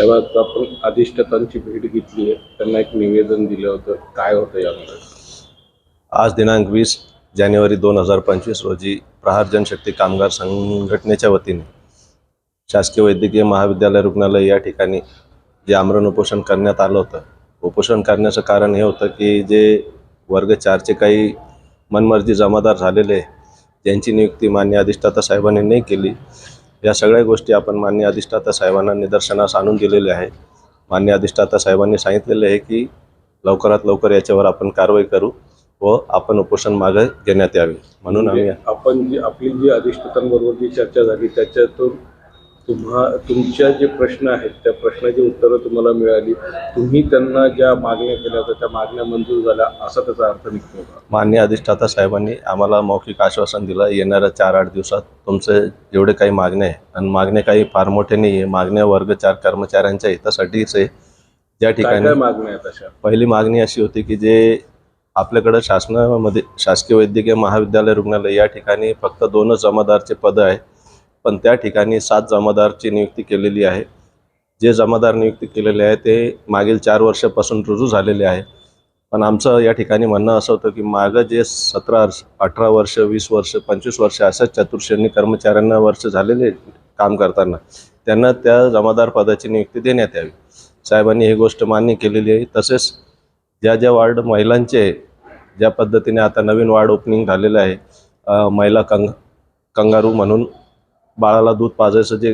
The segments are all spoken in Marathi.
साहेब, आता आपण अधिष्ठातांची भेट घेतली आहे, त्यांना एक निवेदन दिलं होतं, काय होतं यामध्ये? आज दिनांक 20 जानेवारी 2025 रोजी प्रहार जनशक्ती कामगार संघटनेच्या वतीने शासकीय वैद्यकीय महाविद्यालय रुग्णालय या ठिकाणी जे आमरण उपोषण करण्यात आलं होतं. उपोषण करण्याचं कारण हे होतं की जे वर्ग 4चे काही मनमर्जी जमादार झालेले, ज्यांची नियुक्ती मान्य अधिष्ठाता साहेबांनी नाही केली, या सगळ्या गोष्टी आपण मान्य अधिष्ठाता साहेबांना निदर्शनास आणून दिलेले आहे. मान्य अधिष्ठाता साहेबांनी सांगितलेले आहे की लवकरात लवकर याच्यावर आपण कारवाई करू व आपण उपोषण मागे घेण्यात यावे. म्हणून आम्ही आपली जी अधिष्ठातांबरोबर जी चर्चा झाली त्याच्यातून तुमच्या जे प्रश्न आहेत त्या प्रश्नाची उत्तरं तुम्हाला मिळाली, तुम्ही त्यांना ज्या मागण्या केल्या होत्या त्या मागण्या मंजूर झाल्या असा त्याचा अर्थ निघतो का? मान्य अधिष्ठाता साहेबांनी आम्हाला मौखिक आश्वासन दिलं, येणाऱ्या 4-8 दिवसात तुमचे जेवढे काही मागण्या आहे, आणि मागण्या काही फार मोठे नाही आहे, मागण्या वर्ग 4 कर्मचाऱ्यांच्या हितासाठीच आहे. ज्या ठिकाणी काय मागण्या आहेत अशा? पहिली मागणी अशी होती की जे आपल्याकडं शासनामध्ये शासकीय वैद्यकीय महाविद्यालय रुग्णालय या ठिकाणी फक्त 2च जमादारचे पदं आहे, पण त्या ठिकाणी 7 जमादारची नियुक्ती केलेली आहे. जे जमादार नियुक्ती केलेले आहे ते मागील 4 वर्षापासून रुजू झालेले आहे. पण आमचं या ठिकाणी म्हणणं असं होतं की मागं जे 17-18 वर्ष, 20 वर्ष, 25 वर्ष अशा चतुर्श्रेणी कर्मचाऱ्यांना वर्ष झालेले काम करताना त्यांना त्या जमादार पदाची नियुक्ती देण्यात यावी. साहेबांनी ही गोष्ट मान्य केलेली आहे. तसेच ज्या वार्ड महिलांचे ज्या पद्धतीने आता नवीन वार्ड ओपनिंग झालेलं आहे, महिला कंगारू म्हणून बाळाला दूध पाजायचं जे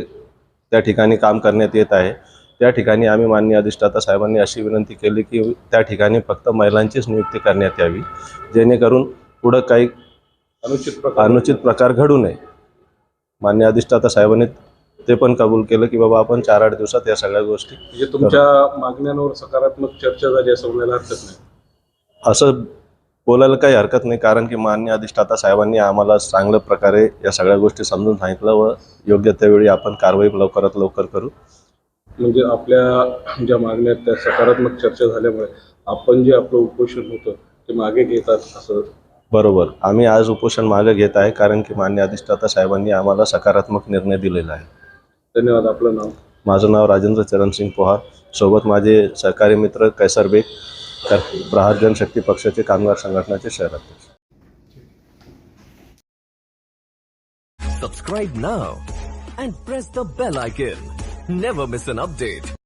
त्या ठिकाणी काम करण्यात येत आहे, त्या ठिकाणी आम्ही माननीय अधिष्ठाता साहेबांनी अशी विनंती केली की त्या ठिकाणी फक्त महिलांचीच नियुक्ती करण्यात यावी, जेणेकरून पुढं काही अनुचित प्रकार घडू नये. माननीय अधिष्ठाता साहेबांनी ते पण कबूल केलं की बाबा आपण 4-8 दिवसात या सगळ्या गोष्टी म्हणजे तुमच्या मागण्यांवर सकारात्मक चर्चा झाली असं म्हणायला हरकत नाही. असं बोलायला काही हरकत नाही, कारण की माननीय अधिष्ठाता साहेबांनी आम्हाला चांगल्या प्रकारे या सगळ्या गोष्टी समजून सांगितलं व योग्य त्यावेळी आपण कारवाई लवकरात लवकर करू. म्हणजे आपल्या ज्या मागण्या आहेत त्या सकारात्मक चर्चा झाल्यामुळे आपण जे आपलं उपोषण होतं ते मागे घेतात असं? बरोबर. आम्ही आज उपोषण मागे घेत आहे कारण की माननीय अधिष्ठाता साहेबांनी आम्हाला सकारात्मक निर्णय दिलेला आहे. धन्यवाद. आपलं नाव? माझं नाव राजेंद्र चरणसिंग पोहार. सोबत माझे सहकारी मित्र कैसर बेग, प्रहार जनशक्ती पक्षाचे कामगार संघटनेचे शहराध्यक्ष. Subscribe now and press the bell icon. Never miss an update.